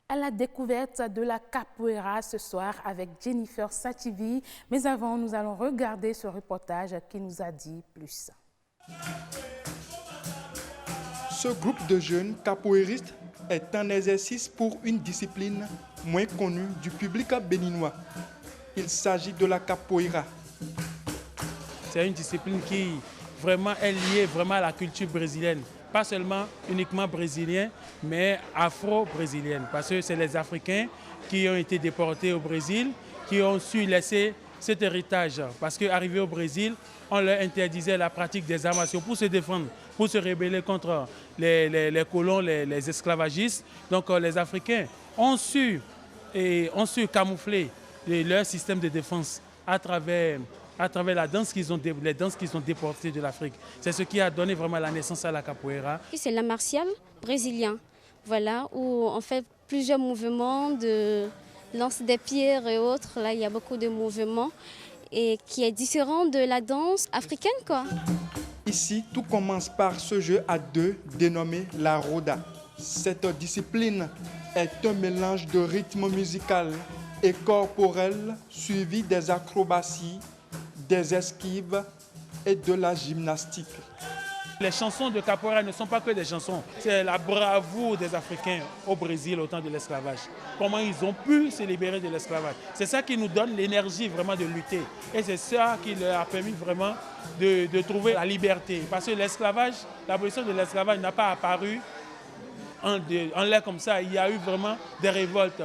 À la découverte de la capoeira ce soir avec Jennifer Sativi. Mais avant, nous allons regarder ce reportage qui nous a dit plus. Ce groupe de jeunes capoeiristes est un exercice pour une discipline moins connue du public béninois. Il s'agit de la capoeira. C'est une discipline qui vraiment est liée vraiment à la culture brésilienne. Pas seulement uniquement brésilienne, mais afro-brésilienne. Parce que c'est les Africains qui ont été déportés au Brésil, qui ont su laisser cet héritage. Parce qu'arrivés au Brésil, on leur interdisait la pratique des arts martiaux pour se défendre, pour se rebeller contre les colons, les esclavagistes. Donc les Africains ont su camoufler leur système de défense à travers la danse les danses qu'ils ont déportées de l'Afrique. C'est ce qui a donné vraiment la naissance à la capoeira. C'est l'art martial brésilien, voilà, où on fait plusieurs mouvements de lance des pierres et autres. Là, il y a beaucoup de mouvements et qui est différent de la danse africaine, quoi. Ici, tout commence par ce jeu à deux dénommé la roda. Cette discipline est un mélange de rythme musical et corporel suivi des acrobaties, des esquives et de la gymnastique. Les chansons de capoeira ne sont pas que des chansons, c'est la bravoure des Africains au Brésil au temps de l'esclavage. Comment ils ont pu se libérer de l'esclavage. C'est ça qui nous donne l'énergie vraiment de lutter. Et c'est ça qui leur a permis vraiment de trouver la liberté. Parce que l'esclavage, l'abolition de l'esclavage n'a pas apparu en l'air comme ça. Il y a eu vraiment des révoltes.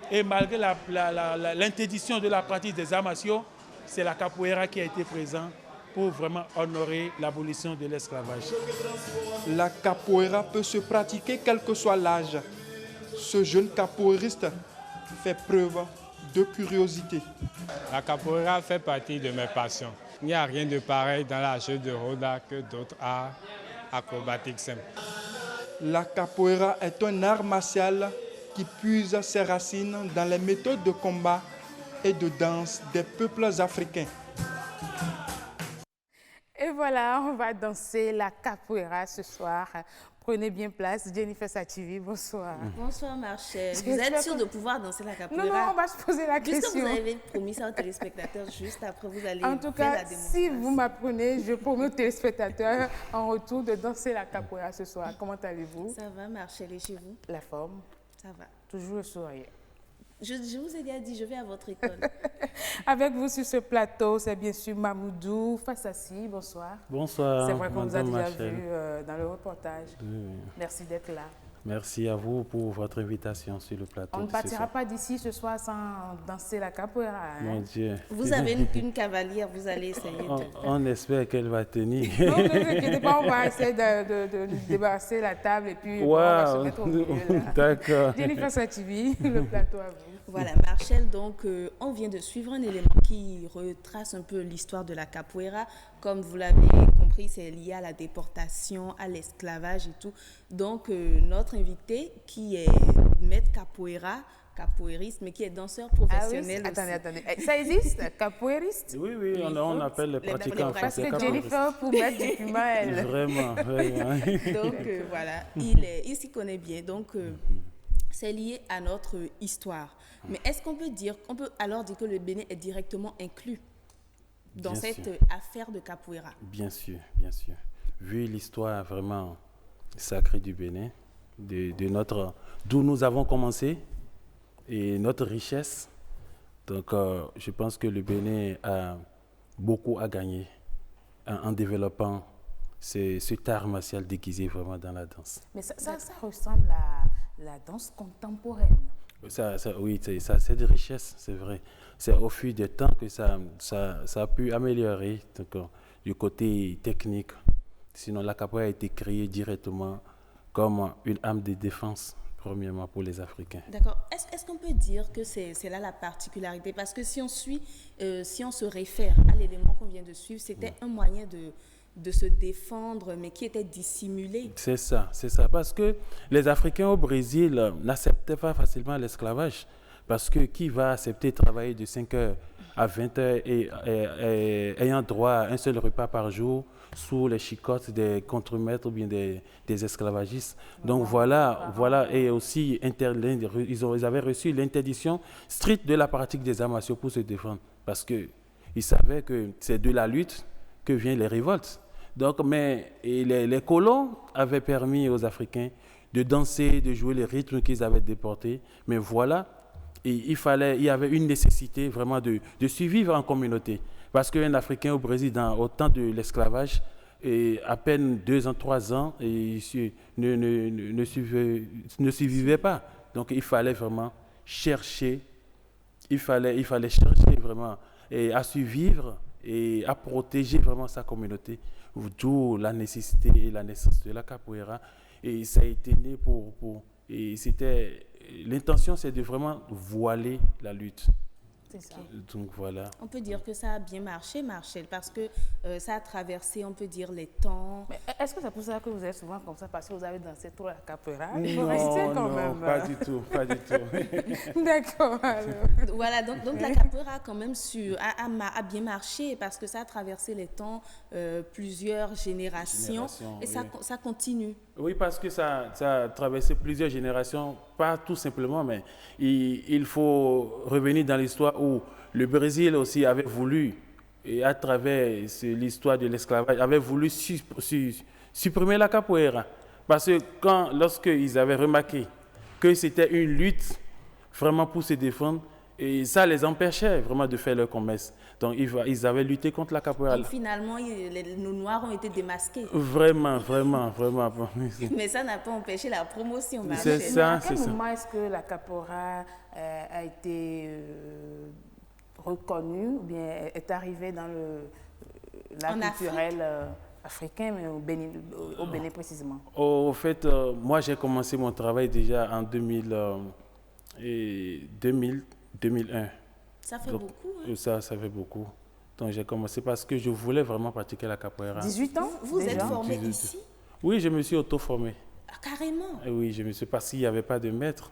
Et malgré l'interdiction de la pratique des arts martiaux, c'est la capoeira qui a été présente pour vraiment honorer l'abolition de l'esclavage. La capoeira peut se pratiquer quel que soit l'âge. Ce jeune capoeiriste fait preuve de curiosité. La capoeira fait partie de mes passions. Il n'y a rien de pareil dans la jeu de roda que d'autres arts acrobatiques simples. La capoeira est un art martial qui puise ses racines dans les méthodes de combat et de danse des peuples africains. Et voilà, on va danser la capoeira ce soir. Prenez bien place. Jennifer Sativi, bonsoir. Bonsoir Marchel. Vous êtes sûre de pouvoir danser la capoeira? Non, on va se poser la question. Puisque vous avez promis ça aux téléspectateurs, juste après vous allez en tout cas, si vous m'apprenez, je promets aux téléspectateurs en retour de danser la capoeira ce soir. Comment allez-vous? Ça va Marchel, et chez vous? La forme? Ça va. Toujours le sourire. Je vous ai déjà dit, je vais à votre école. Avec vous sur ce plateau, c'est bien sûr Mamoudou Fassassi. Bonsoir. Bonsoir. C'est vrai qu'on vous a déjà Machel. vu dans le reportage. Oui. Merci d'être là. Merci à vous pour votre invitation sur le plateau. On ne partira pas d'ici ce soir sans danser la capoeira. Hein? Mon Dieu. Vous avez une cavalière, vous allez essayer de... On espère qu'elle va tenir. Non, ne vous inquiétez pas, on va essayer de débarrasser la table et puis on va se mettre au milieu. D'accord. Jennifer Sativi, le plateau à vous. Voilà, Marchel, donc on vient de suivre un élément qui retrace un peu l'histoire de la capoeira. Comme vous l'avez compris, c'est lié à la déportation, à l'esclavage et tout. Donc, notre invité, qui est maître capoeira, capoeiriste, mais qui est danseur professionnel aussi. Attendez. Ça existe, capoeiriste? Oui, on appelle les pratiquants Parce français que Jennifer, pour mettre du piment, elle... Vraiment. Donc, voilà, il s'y connaît bien. Donc, c'est lié à notre histoire. Mais est-ce qu'on peut alors dire que le Bénin est directement inclus dans cette affaire de capoeira? Bien sûr. Vu l'histoire vraiment sacrée du Bénin, d'où nous avons commencé et notre richesse, donc je pense que le Bénin a beaucoup à gagner en développant cet art martial déguisé vraiment dans la danse. Mais ça ressemble à la danse contemporaine. Oui, c'est de richesse, c'est vrai. C'est au fil du temps que ça a pu améliorer donc, du côté technique. Sinon, la capoeira a été créée directement comme une arme de défense, premièrement pour les Africains. D'accord. Est-ce qu'on peut dire que c'est là la particularité? Parce que si on se réfère à l'élément qu'on vient de suivre, c'était un moyen de se défendre, mais qui était dissimulé. C'est ça, parce que les Africains au Brésil n'acceptaient pas facilement l'esclavage. Parce que qui va accepter de travailler de 5 heures à 20 heures et ayant droit à un seul repas par jour sous les chicottes des contremaîtres ou bien des esclavagistes. Donc voilà, et aussi ils avaient reçu l'interdiction stricte de la pratique des arts martiaux pour se défendre, parce qu'ils savaient que c'est de la lutte que viennent les révoltes. Donc, mais les colons avaient permis aux Africains de danser, de jouer les rythmes qu'ils avaient déportés, mais voilà, et il y avait une nécessité vraiment de survivre en communauté. Parce qu'un Africain au Brésil, au temps de l'esclavage, et à peine 2 ans, 3 ans, et ne survivait pas. Donc il fallait vraiment chercher, chercher vraiment et à survivre et à protéger vraiment sa communauté. D'où la nécessité et la naissance de la capoeira. Et ça a été né et l'intention, c'est de vraiment voiler la lutte. C'est ça. Donc voilà. On peut dire que ça a bien marché, Marcel, parce que ça a traversé, on peut dire, les temps. Mais est-ce que c'est pour ça que vous êtes souvent comme ça, parce que vous avez dansé trop la capoeira? Non, pas du tout. D'accord. Voilà, donc la capoeira a quand même a bien marché, parce que ça a traversé les temps, plusieurs générations et oui. ça continue. Oui, parce que ça a traversé plusieurs générations, pas tout simplement, mais il faut revenir dans l'histoire où le Brésil aussi avait voulu, et à travers l'histoire de l'esclavage, avait voulu supprimer la capoeira. Parce que lorsqu'ils avaient remarqué que c'était une lutte vraiment pour se défendre, et ça les empêchait vraiment de faire leur commerce. Donc, ils avaient lutté contre la capoeira. Donc, finalement, nos Noirs ont été démasqués. Vraiment. Mais ça n'a pas empêché la promotion. C'est ça, à quel moment est-ce que la capoeira a été reconnue ou bien est arrivée dans l'art culturel africain, mais au Bénin précisément? Au fait, moi, j'ai commencé mon travail déjà en 2001. Ça fait beaucoup, hein? Ça fait beaucoup. Donc j'ai commencé parce que je voulais vraiment pratiquer la capoeira. 18 ans? Vous êtes formé ici? Oui, je me suis auto-formé. Ah, carrément? Oui, je me suis, parce qu'il n'y avait pas de maître.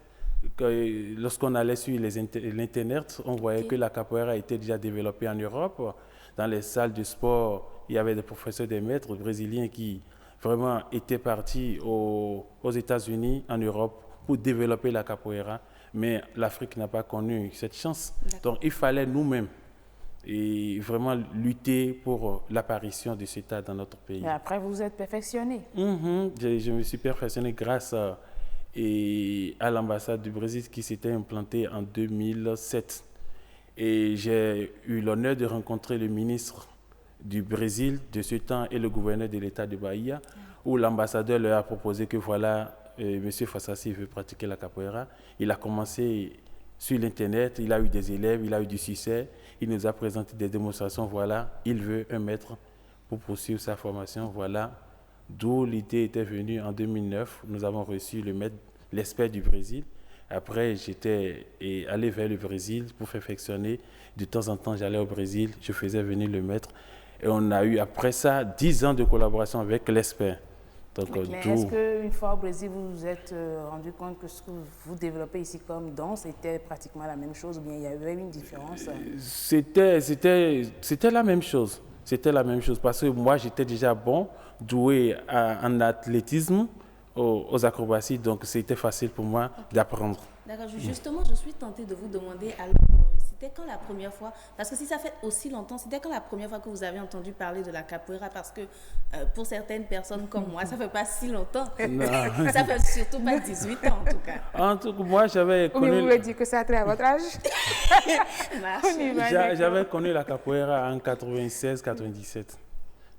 Lorsqu'on allait sur l'Internet, on voyait que la capoeira était déjà développée en Europe. Dans les salles de sport, il y avait des professeurs, des maîtres brésiliens qui vraiment étaient partis aux États-Unis, en Europe, pour développer la capoeira. Mais l'Afrique n'a pas connu cette chance. Donc, il fallait nous-mêmes et vraiment lutter pour l'apparition de cet art dans notre pays. Et après, vous vous êtes perfectionné. Je me suis perfectionné grâce à l'ambassade du Brésil qui s'était implantée en 2007. Et j'ai eu l'honneur de rencontrer le ministre du Brésil de ce temps et le gouverneur de l'État de Bahia, où l'ambassadeur leur a proposé que voilà, M. Fassassi veut pratiquer la capoeira. Il a commencé sur l'Internet, il a eu des élèves, il a eu du succès. Il nous a présenté des démonstrations. Voilà, il veut un maître pour poursuivre sa formation. Voilà, d'où l'idée était venue en 2009. Nous avons reçu le maître, l'expert du Brésil. Après, j'étais allé vers le Brésil pour perfectionner. De temps en temps, j'allais au Brésil, je faisais venir le maître. Et on a eu, après ça, 10 ans de collaboration avec l'expert. Est-ce qu'une fois au Brésil, vous vous êtes rendu compte que ce que vous développez ici comme danse était pratiquement la même chose ou bien il y avait une différence? C'était la même chose. C'était la même chose parce que moi, j'étais déjà doué en athlétisme, aux acrobaties, donc c'était facile pour moi d'apprendre. D'accord. Justement, je suis tentée de vous demander alors, c'était quand la première fois, parce que si ça fait aussi longtemps, c'était quand la première fois que vous avez entendu parler de la capoeira, parce que pour certaines personnes comme moi, ça ne fait pas si longtemps. Ça fait surtout pas 18 ans en tout cas. En tout cas, moi j'avais connu... Vous voulez dire que ça a trait à votre âge? J'avais connu la capoeira en 96-97.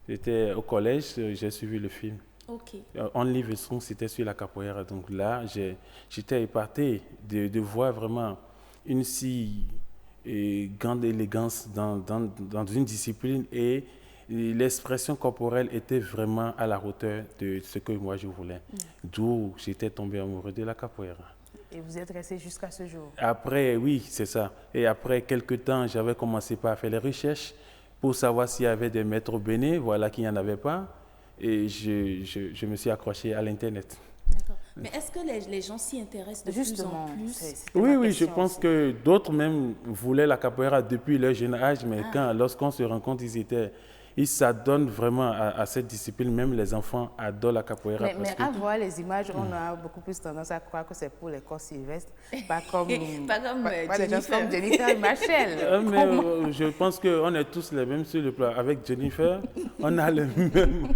J'étais au collège, j'ai suivi le film. Okay. Only the Song, c'était sur la capoeira. Donc là, j'étais épaté de voir vraiment une si grande élégance dans une discipline et l'expression corporelle était vraiment à la hauteur de ce que moi je voulais. D'où j'étais tombé amoureux de la capoeira. Et vous êtes resté jusqu'à ce jour? Après, oui, c'est ça. Et après quelques temps, j'avais commencé par faire les recherches pour savoir s'il y avait des maîtres au Bénin, voilà qu'il n'y en avait pas. Et je me suis accroché à l'Internet. D'accord. Mais est-ce que les gens s'y intéressent de Justement, plus en plus? c'était Oui, ma oui, je question pense aussi. que d'autres même voulaient la capoeira depuis leur jeune âge, mais lorsqu'on se rend compte, ils s'adonnent vraiment à cette discipline. Même les enfants adorent la capoeira. Mais à voir les images, on a beaucoup plus tendance à croire que c'est pour les corps sylvestres, pas comme, pas des gens comme Jennifer et Machel. Mais je pense qu'on est tous les mêmes sur le plan. Avec Jennifer, on a le même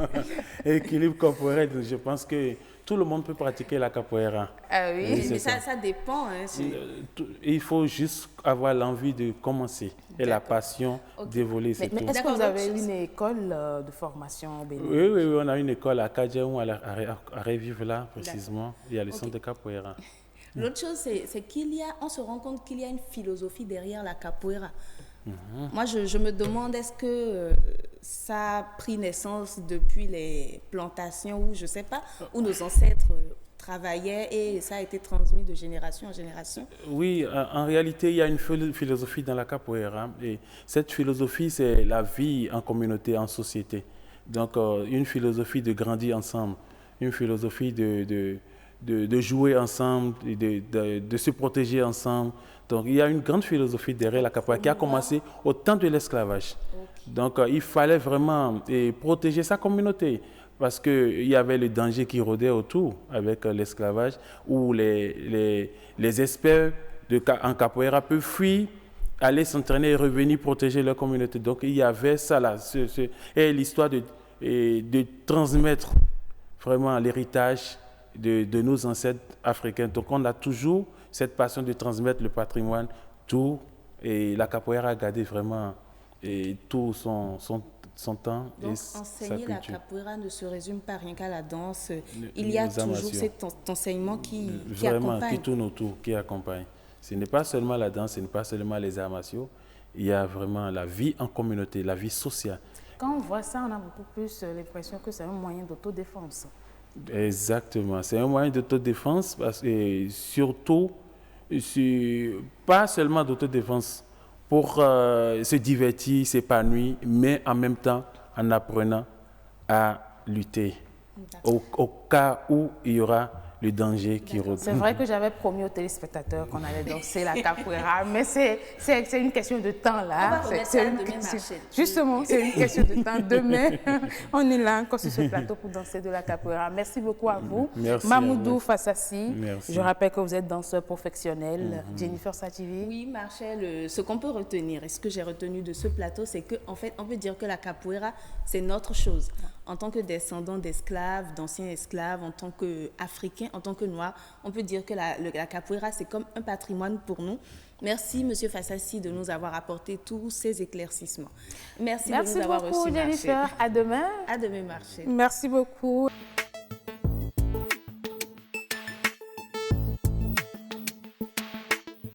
équilibre corporel. Je pense que tout le monde peut pratiquer la capoeira. Ah oui, Mais ça dépend. Hein, il faut juste avoir l'envie de commencer et la passion d'évoluer, c'est tout. mais est-ce que vous avez une école de formation au Bénin? Oui, oui, oui, on a une école à Kadjaou, à Revive là, précisément. Il y a le centre de capoeira. L'autre chose, c'est on se rend compte qu'il y a une philosophie derrière la capoeira. Moi, je me demande, est-ce que ça a pris naissance depuis les plantations ou je ne sais pas, où nos ancêtres travaillaient et ça a été transmis de génération en génération? Oui, en réalité, il y a une philosophie dans la capoeira et cette philosophie, c'est la vie en communauté, en société. Donc, une philosophie de grandir ensemble, une philosophie de jouer ensemble, de se protéger ensemble. Donc, il y a une grande philosophie derrière la capoeira qui a commencé au temps de l'esclavage. Donc, il fallait vraiment protéger sa communauté parce qu'il y avait le danger qui rôdait autour avec l'esclavage où les experts en capoeira peuvent fuir, aller s'entraîner et revenir protéger leur communauté. Donc, il y avait ça là. Et l'histoire de transmettre vraiment l'héritage de nos ancêtres africains. Donc, on a toujours cette passion de transmettre le patrimoine, tout. Et la capoeira a gardé vraiment tout son temps. Donc, et sa enseigner la culture. capoeira ne se résume pas rien qu'à la danse. Il y a toujours cet enseignement qui vraiment, accompagne. qui tourne autour, qui accompagne. Ce n'est pas seulement la danse, ce n'est pas seulement les arts martiaux. Il y a vraiment la vie en communauté, la vie sociale. Quand on voit ça, on a beaucoup plus l'impression que c'est un moyen d'autodéfense. Exactement. C'est un moyen d'autodéfense, et surtout, pas seulement d'autodéfense, pour se divertir, s'épanouir, mais en même temps en apprenant à lutter au cas où il y aura le danger qui rôde. C'est vrai que j'avais promis aux téléspectateurs qu'on allait danser la capoeira, mais c'est une question de temps là. On va remettre ça demain, Marcel. Justement, c'est une question de temps. Demain, on est là encore sur ce plateau pour danser de la capoeira. Merci beaucoup à vous. Merci Mamoudou à vous. Fassassi, Merci. je rappelle que vous êtes danseur professionnel. Jennifer Sativi. Oui, Marcel, ce qu'on peut retenir et ce que j'ai retenu de ce plateau, c'est qu'en fait, on peut dire que la capoeira, c'est notre chose. En tant que descendants d'esclaves, d'anciens esclaves, en tant qu'Africains, en tant que Noirs, on peut dire que la capoeira, c'est comme un patrimoine pour nous. Merci, M. Fassassi, de nous avoir apporté tous ces éclaircissements. Merci de nous avoir reçus, beaucoup, Jennifer. Marcel. À demain. À demain, Marcel. Merci beaucoup.